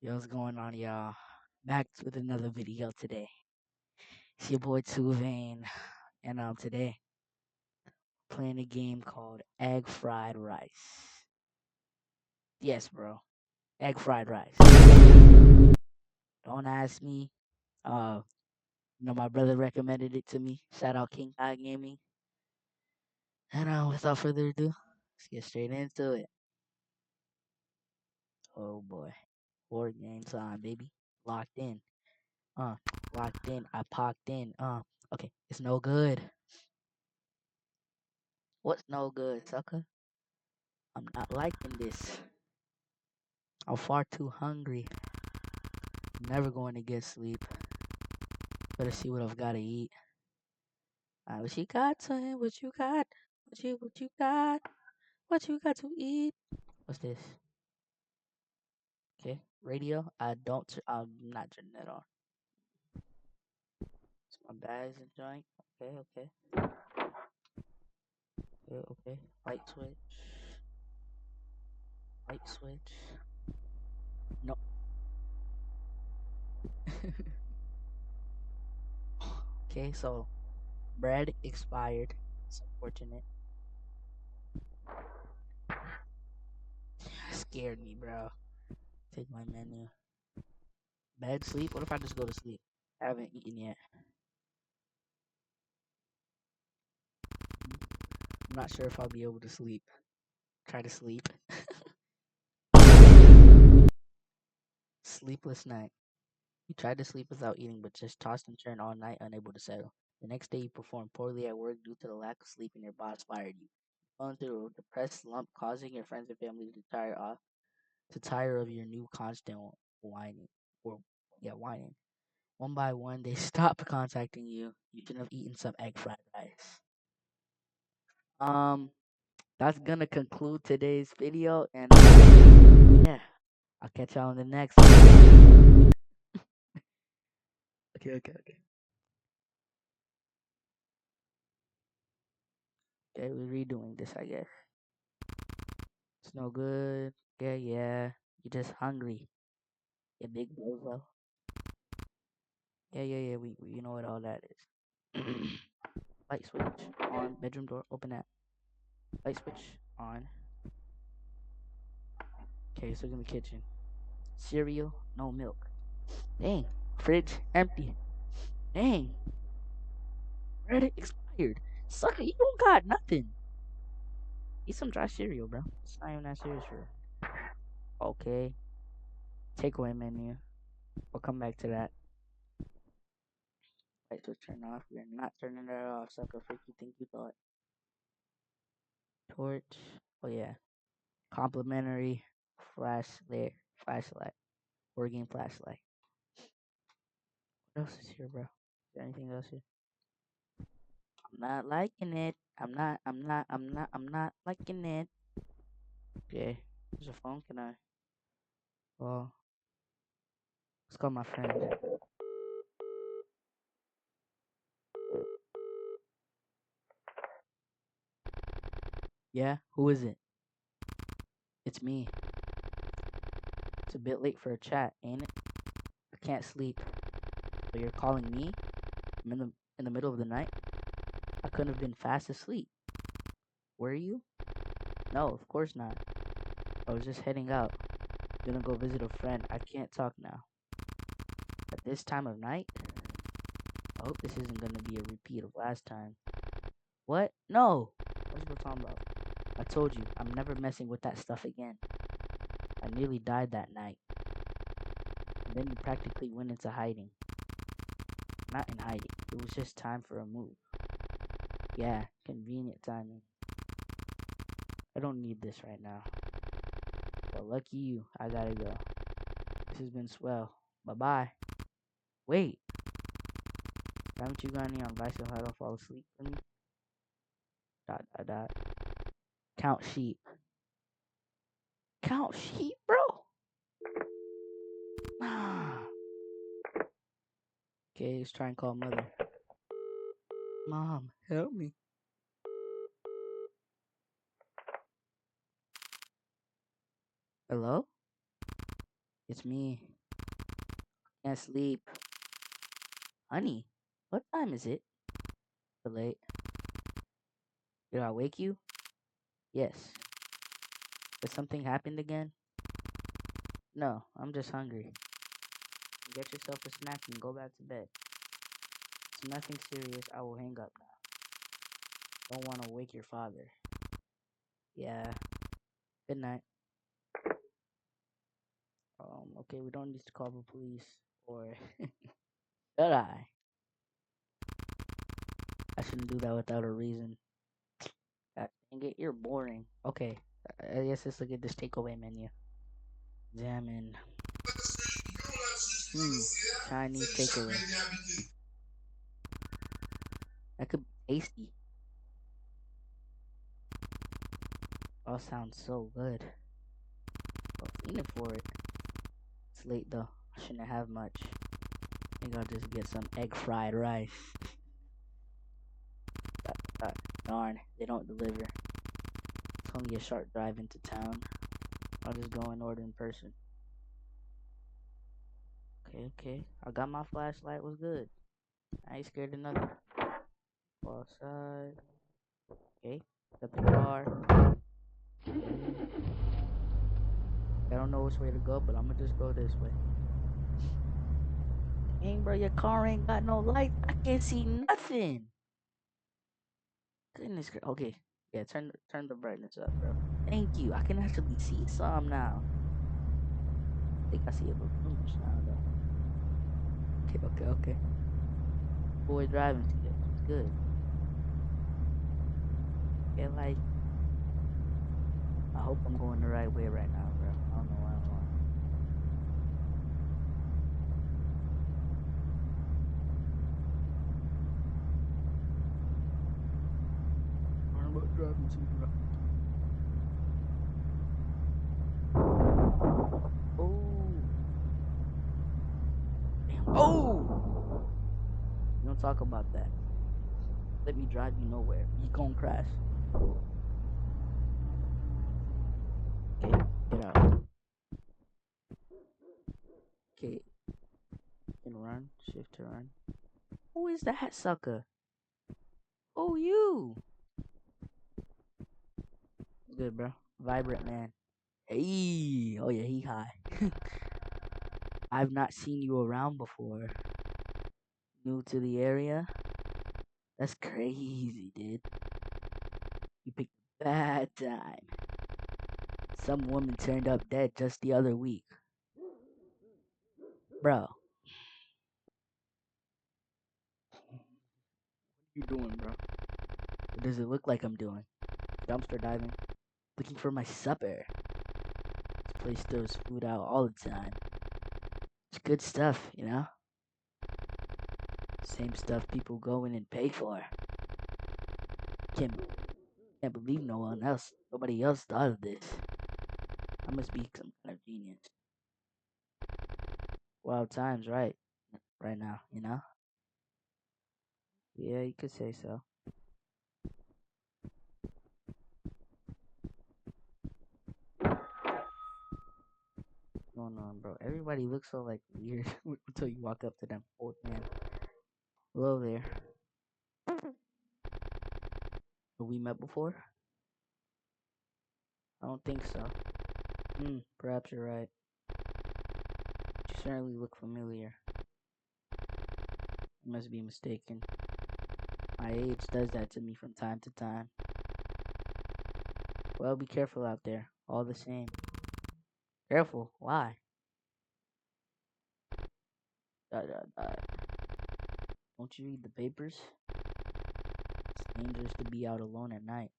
Yo, what's going on, y'all? Back with another video today. It's your boy Too Vain, and today playing a game called Egg Fried Rice. Yes, bro, egg fried rice. Don't ask me. Uh, my brother recommended it to me. Shout out King Kai Gaming. And without further ado, let's get straight into it. Oh boy, 4 game time, baby. Locked in. Uh, locked in. I popped in. Okay, it's no good. What's no good, sucker? I'm not liking this. I'm far too hungry. I'm never going to get sleep. Better see what I've got to eat. What you got, son? What you got? What you got? What you got to eat? What's this? Okay, radio. I'm not turning that on. It's my bags and joint. Okay, okay, okay, okay. Light switch. Light switch. No. Okay, so bread expired. It's unfortunate. Scared me, bro. Take my menu. Bed, sleep? What if I just go to sleep? I haven't eaten yet. I'm not sure if I'll be able to sleep. Try to sleep. Sleepless night. You tried to sleep without eating, but just tossed and turned all night, unable to settle. The next day, you performed poorly at work due to the lack of sleep, and your boss fired you. You fell into a depressed slump, causing your friends and family to tire of your new constant whining. Or whining. One by one, they stopped contacting you. You should have eaten some egg fried rice. Um, that's gonna conclude today's video, and yeah, I'll catch y'all in the next one. Okay, okay, okay. Okay, we're redoing this, I guess. It's no good. Yeah, yeah. You're just hungry. You big bozo. Yeah, yeah, yeah. We know what all that is. Light switch on. Bedroom door. Open that. Light switch on. Okay, so in the kitchen. Cereal. No milk. Dang. Fridge empty. Dang. Bread expired. Sucker, you don't got nothing. Eat some dry cereal, bro. It's not even that serious for you. Okay. Takeaway menu. We'll come back to that. Light switch turn off. We're not turning that off, sucker freak. You think you thought. Torch. Oh yeah. Complimentary flashlight. Working flashlight. What else is here, bro? Is there anything else here? I'm not liking it. I'm not liking it. Okay. There's a phone. Can I? Oh, let's call my friend. Yeah? Who is it? It's me. It's a bit late for a chat, ain't it? I can't sleep. But you're calling me? I'm in the middle of the night? I couldn't have been fast asleep. Were you? No, of course not. I was just heading out. Gonna go visit a friend. I can't talk now. At this time of night? I hope this isn't gonna be a repeat of last time. What? No! What are you talking about? I told you, I'm never messing with that stuff again. I nearly died that night. And then you practically went into hiding. Not in hiding. It was just time for a move. Yeah, convenient timing. I don't need this right now. But lucky you, I gotta go. This has been swell. Bye-bye. Wait, haven't you got any advice on how to fall asleep for me? Dot, dot, dot. Count sheep. Count sheep, bro? Okay, let's try and call mother. Mom, help me. Hello? It's me. Can't sleep. Honey, what time is it? Too late. Did I wake you? Yes. Has something happened again? No, I'm just hungry. Get yourself a snack and go back to bed. It's nothing serious. I will hang up now. Don't want to wake your father. Yeah. Good night. Okay, we don't need to call the police. Or should I? I shouldn't do that without a reason. Dang it, you're boring. Okay, I guess let's look at this takeaway menu. Examine. Chinese takeaway. That could be tasty. All sounds so good. Well, feeling for it. It's late though. I shouldn't have much. I think I'll just get some egg fried rice. Darn, they don't deliver. It's only a short drive into town. I'll just go and order in person. Okay. I got my flashlight. Was good. I ain't scared of nothing. Go outside. Okay. Got the car. I don't know which way to go, but I'm gonna just go this way. Dang, bro, your car ain't got no lights. I can't see nothing. Goodness gracious. Okay. Yeah, turn the brightness up, bro. Thank you. I can actually see some now. I think I see a little too much now, though. Okay. Boy driving skills. It's good. Yeah, like, I hope I'm going the right way right now, bro. I don't know why I'm wrong. Learn about driving too, bro. Oh, damn. Oh, you don't talk about that. Let me drive you nowhere. You gonna crash. Okay, get out. Okay, can run. Shift to run. Who is that sucker? Oh, you. Good, bro. Vibrant man. Hey. Oh yeah, he high. I've not seen you around before. New to the area? That's crazy, dude. You picked a bad time. Some woman turned up dead just the other week. Bro. What are you doing, bro? What does it look like I'm doing? Dumpster diving. Looking for my supper. This place throws food out all the time. It's good stuff, you know? Same stuff people go in and pay for. Can't, can't believe nobody else thought of this. I must be some kind of genius. Wild times, right? Right now, you know? Yeah, you could say so. What's going on, bro? Everybody looks so like weird until you walk up to them. Old man. Hello there. Have we met before? I don't think so. Perhaps you're right. You certainly look familiar. I must be mistaken. My age does that to me from time to time. Well, be careful out there. All the same. Careful? Why? Dot, dot, dot. Don't you read the papers? It's dangerous to be out alone at night.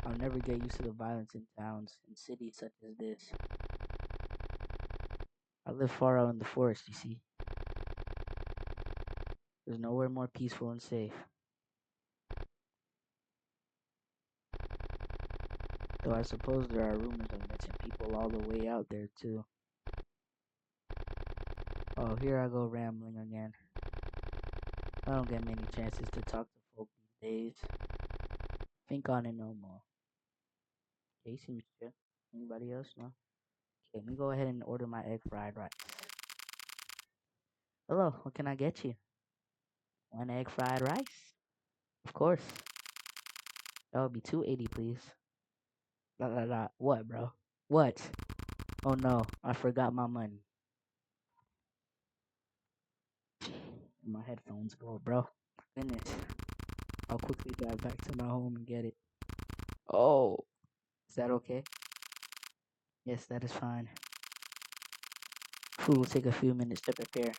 I'll never get used to the violence in towns and cities such as this. I live far out in the forest, you see. There's nowhere more peaceful and safe. Though I suppose there are rumors of missing people all the way out there, too. Oh, here I go rambling again. I don't get many chances to talk to folk these days. Think on it no more. Casey, monsieur. Anybody else? No? Let me go ahead and order my egg fried rice. Hello, what can I get you? One egg fried rice? Of course. That would be 280, please. What, bro? What? Oh no, I forgot my money. My headphones go, bro. Goodness. I'll quickly drive back to my home and get it. Oh, is that okay? Yes, that is fine. Food will take a few minutes to prepare,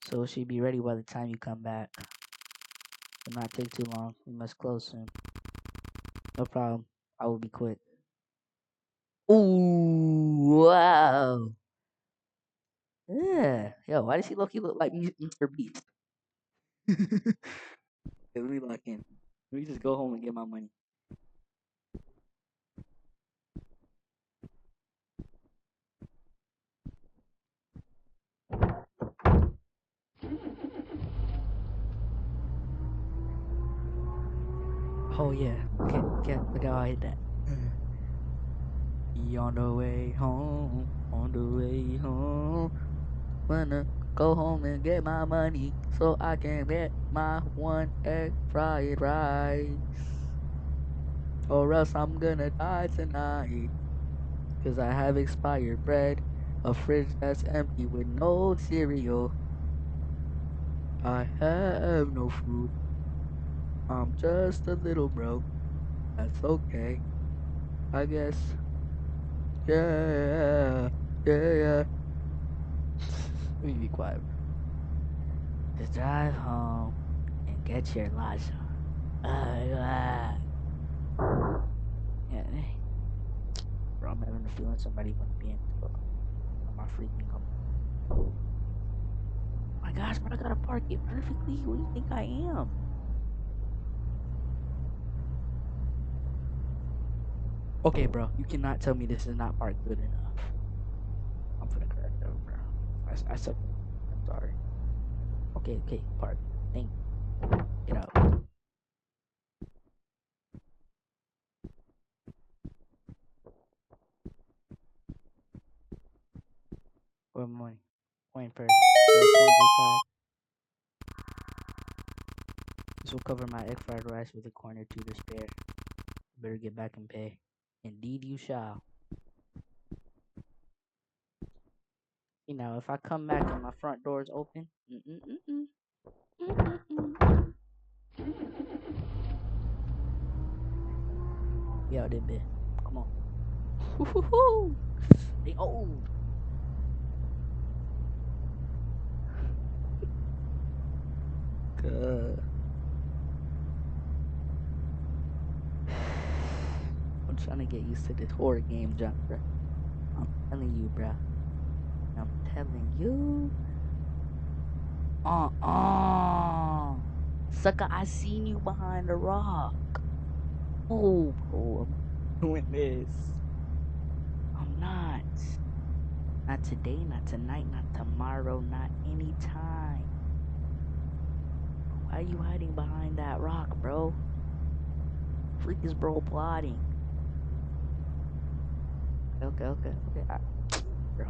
so it should be ready by the time you come back. Will not take too long. We must close soon. No problem. I will be quick. Ooh, wow. Yeah. Yo, why does he look like Mr. Beast? Let me lock in. Let me just go home and get my money. Oh yeah. Okay. Look how I hit that. On the way home, on the way home, wanna go home and get my money so I can get my one egg fried rice. Or else I'm gonna die tonight. 'Cause I have expired bread, a fridge that's empty with no cereal. I have no food. I'm just a little broke. That's okay. I guess. Yeah. Yeah. Let me be quiet, bro. Just drive home and get your lunch on. Yeah, bro, I'm having a feeling somebody gonna be in on my freaking home. Oh my gosh, bro, I gotta park it perfectly. What do you think I am? Okay, bro, you cannot tell me this is not parked good enough. I'm finna crash out, bro. I suck. I'm sorry. Okay, park. Thank you. Get out. Where my money? Coin first. There are coins inside. This will cover my egg fried rice with a coin or two to spare. Better get back and pay. Indeed you shall. You know, if I come back and my front door is open, yeah, they bit. Come on. Woo-hoo-hoo. They old. Good. I'm trying to get used to this horror game jump, bro. I'm telling you, bro. I'm telling you. Sucker, I seen you behind the rock. Oh, bro, I'm doing this. I'm not. Not today, not tonight, not tomorrow, not anytime. Why are you hiding behind that rock, bro? Freak is bro plotting. Okay. Bro,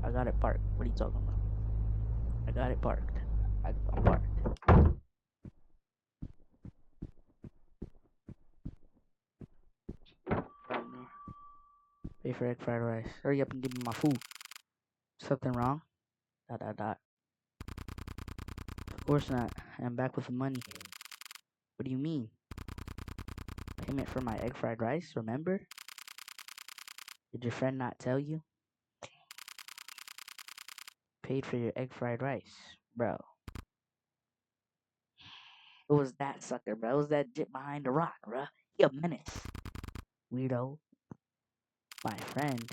I got it parked. What are you talking about? I got it parked. I'm parked. Pay for egg fried rice. Hurry up and give me my food. Something wrong? Dot. Of course not. I'm back with the money. What do you mean? Payment for my egg fried rice, remember? Did your friend not tell you? Paid for your egg fried rice. Bro. It was that sucker, bro. It was that jit behind the rock, bro. He a menace. Weirdo. My friend.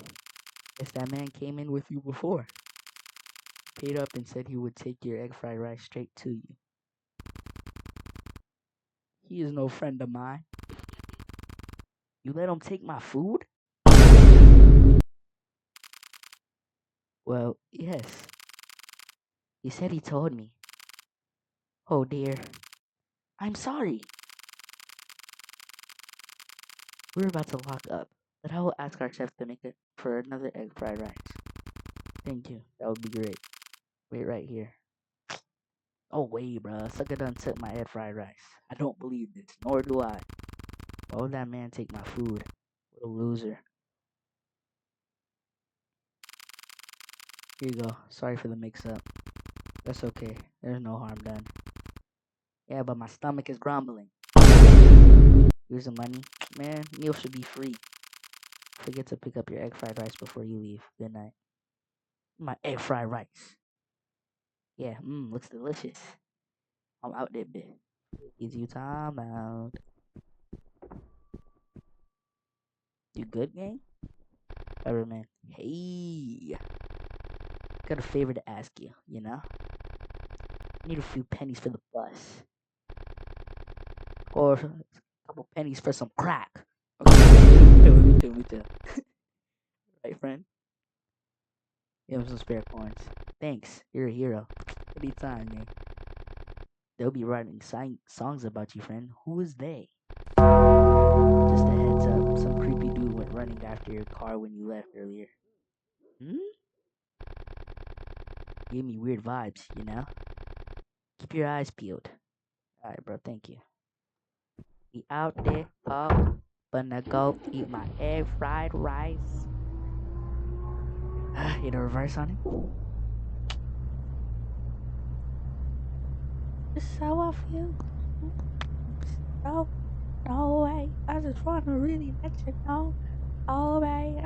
Guess that man came in with you before. Paid up and said he would take your egg fried rice straight to you. He is no friend of mine. You let him take my food? Well, yes. He said he told me. Oh dear. I'm sorry. We're about to lock up, but I will ask our chef to make it for another egg fried rice. Thank you. That would be great. Wait right here. Oh wait, bruh. Sucker done took my egg fried rice. I don't believe this, nor do I. Why would that man take my food? What a loser. Here you go. Sorry for the mix-up. That's okay. There's no harm done. Yeah, but my stomach is grumbling. Here's the money. Man, meal should be free. Forget to pick up your egg fried rice before you leave. Good night. My egg fried rice. Yeah, looks delicious. I'm out there, bitch. Is you time out. You good, gang? Alright, man. Hey. Got a favor to ask you, you know? Need a few pennies for the bus. Or a couple pennies for some crack. Okay, let me tell. Right, friend? Give him some spare coins. Thanks. You're a hero. Anytime, man. They'll be writing songs about you, friend. Who is they? Just a heads up. Some creepy dude went running after your car when you left earlier. Hmm? Gave me weird vibes, you know? Keep your eyes peeled. Alright, bro. Thank you. We out there. Oh, gonna go eat my egg fried rice. Hit a reverse on him. This is how I feel. No, no way. I just wanna really let you know. Oh, babe,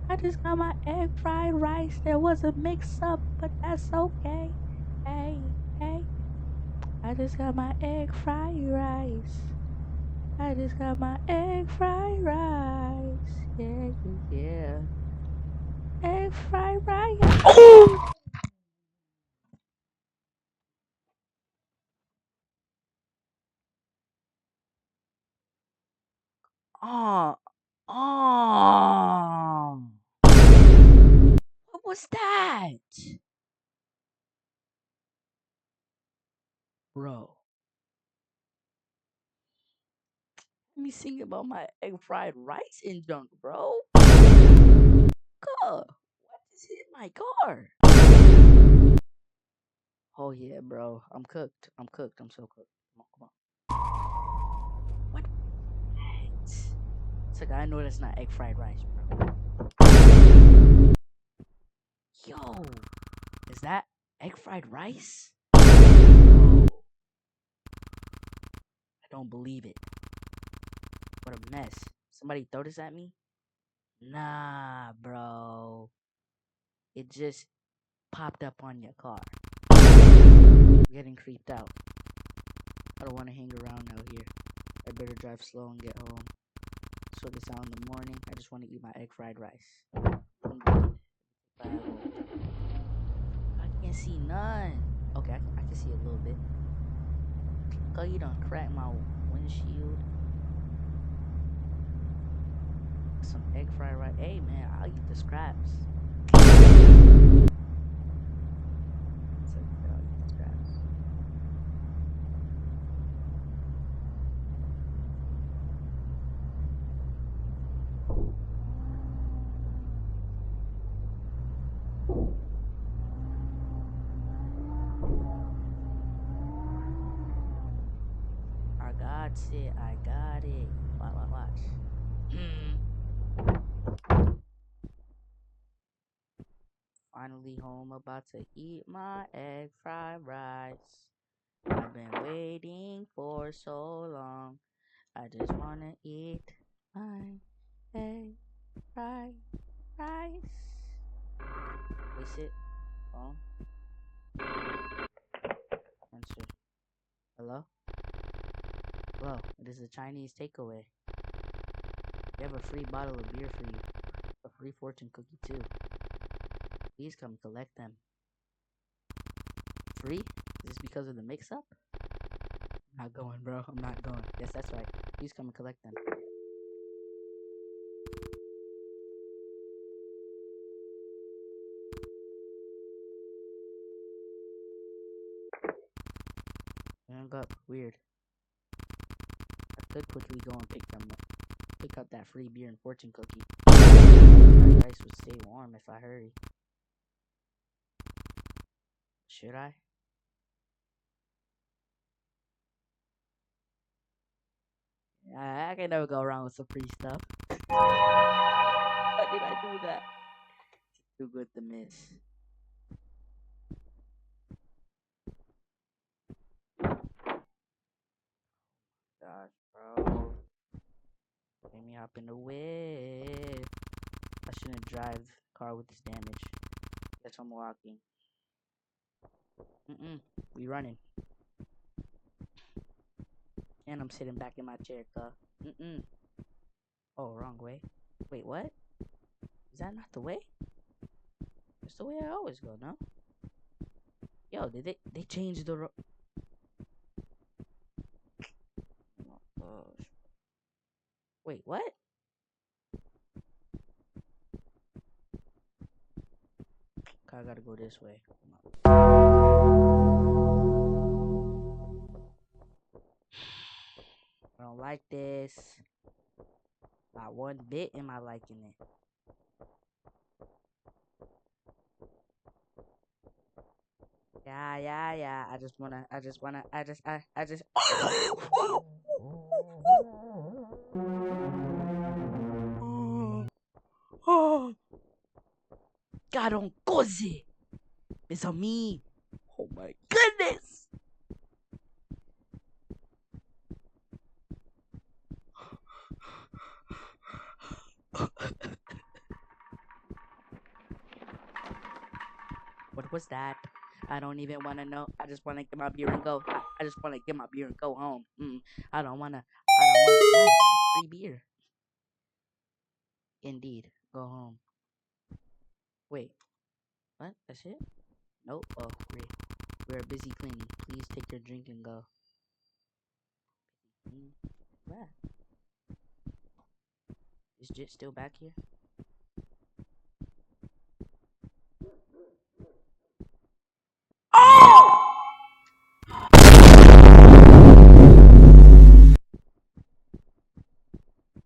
I just got my egg fried rice. There was a mix up, but that's okay. Hey, hey, I just got my egg fried rice. I just got my egg fried rice. Yeah, yeah, yeah. Egg fried rice. Oh! Oh, oh. What was that? Bro, let me sing about my egg fried rice in junk, bro. God, what is in my car? Oh yeah, bro. I'm cooked. I'm cooked. I'm so cooked. Come on. What? It's like I know that's not egg fried rice, bro. Yo, is that egg fried rice? Bro, I don't believe it. What a mess. Somebody throw this at me? Nah, bro. It just popped up on your car. I'm getting creeped out. I don't want to hang around out here. I better drive slow and get home. Sort this out in the morning. I just want to eat my egg fried rice. Indeed. I can't see none. Okay, I can see a little bit. Oh, you done cracked my windshield. Some egg fried rice. Hey man, I'll eat the scraps. It's okay, I'll eat the scraps. I got it. I got it. Watch. Finally home, about to eat my egg fried rice. I've been waiting for so long. I just wanna eat my egg fried rice. Is it? Phone? Answer. Hello? Hello, it is a Chinese takeaway. We have a free bottle of beer for you. A free fortune cookie too. Please come collect them. Free? Is this because of the mix-up? I'm not going, bro. I'm not going. Yes, that's right. Please come and collect them. I hung up. Weird. could quickly go and pick up that free beer and fortune cookie. My rice would stay warm if I hurry. Should I? I can never go wrong with some free stuff. Why did I do that? Too good to miss. Gosh, bro. Made me hop in the whip. I shouldn't drive the car with this damage. Guess I'm walking. We running. And I'm sitting back in my chair, Oh, wrong way. Wait, what? Is that not the way? That's the way I always go, no? Yo, did they change the road? Oh, gosh. Wait, what? I gotta go this way. I don't like this. Not one bit am I liking it. Yeah. I just wanna. Oh, Caroncoze! It's on me. Oh my goodness! What was that? I don't even want to know. I just want to get my beer and go. I just want to get my beer and go home. I don't want to. I don't want nice free beer. Indeed. Go home. Wait. What? That's it? Nope. Oh, we're busy cleaning. Please take your drink and go. What? Is Jit still back here? Oh!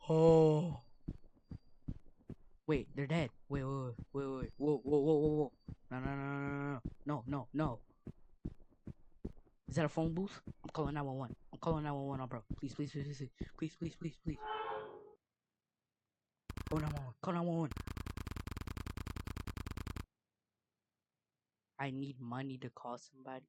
Oh. Wait, they're dead. Wait. Whoa. No. Is that a phone booth? I'm calling 911. I'm calling 911, bro. Please. Please. Call 911. Call 911. I need money to call somebody.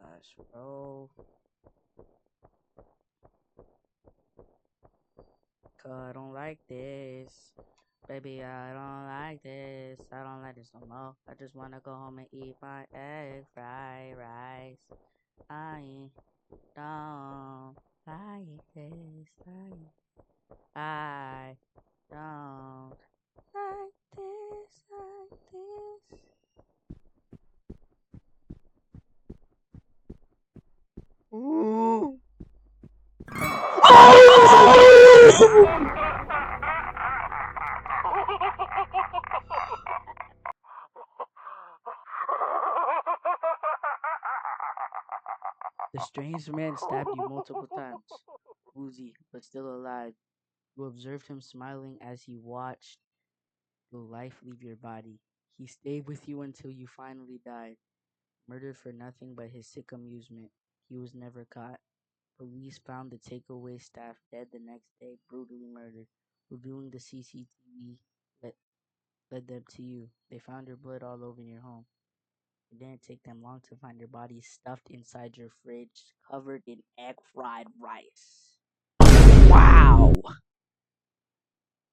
Gosh, bro. I don't like this. Baby, I don't like this. I don't like this no more. I just wanna go home and eat my egg fried rice. I don't like this. I don't like this. Ooh. The strange man stabbed you multiple times, woozy but still alive. You observed him smiling as he watched the life leave your body. He stayed with you until you finally died, murdered for nothing but his sick amusement. He was never caught. Police found the takeaway staff dead the next day, brutally murdered. Reviewing the CCTV led, led them to you. They found your blood all over your home. It didn't take them long to find your body stuffed inside your fridge, covered in egg fried rice. Wow!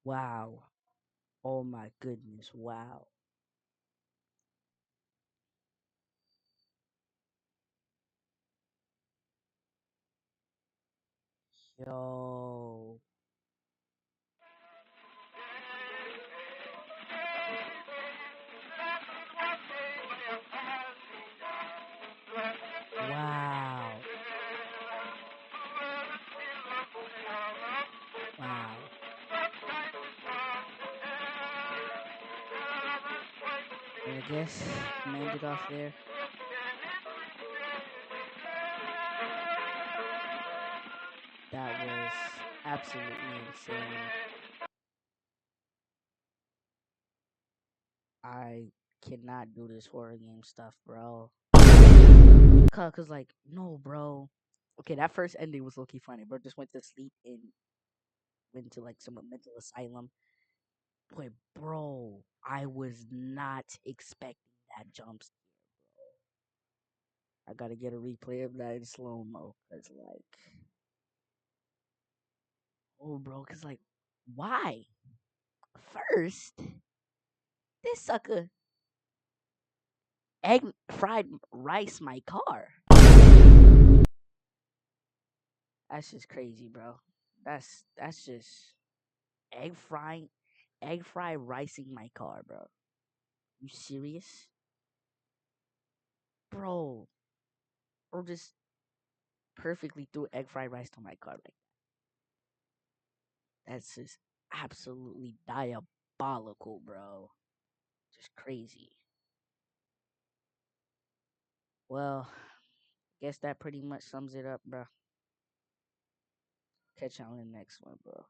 Wow. Oh my goodness, wow. Yo. Wow. Wow. But I guess I'm gonna end it off there. That was absolutely insane. I cannot do this horror game stuff, bro. Cause like, no, bro. Okay, that first ending was low-key funny. Bro just went to sleep and went to like some mental asylum. But bro, I was not expecting that jump scare, bro. I gotta get a replay of that in slow mo, cause like, oh, bro, cause like, why? First, this sucker egg fried rice my car. That's just crazy, bro. That's just egg frying, egg fry ricing my car, bro. You serious, bro? Or just perfectly threw egg fried rice to my car like that's just absolutely diabolical, bro. Just crazy. Well, guess that pretty much sums it up, bro. Catch y'all in the next one, bro.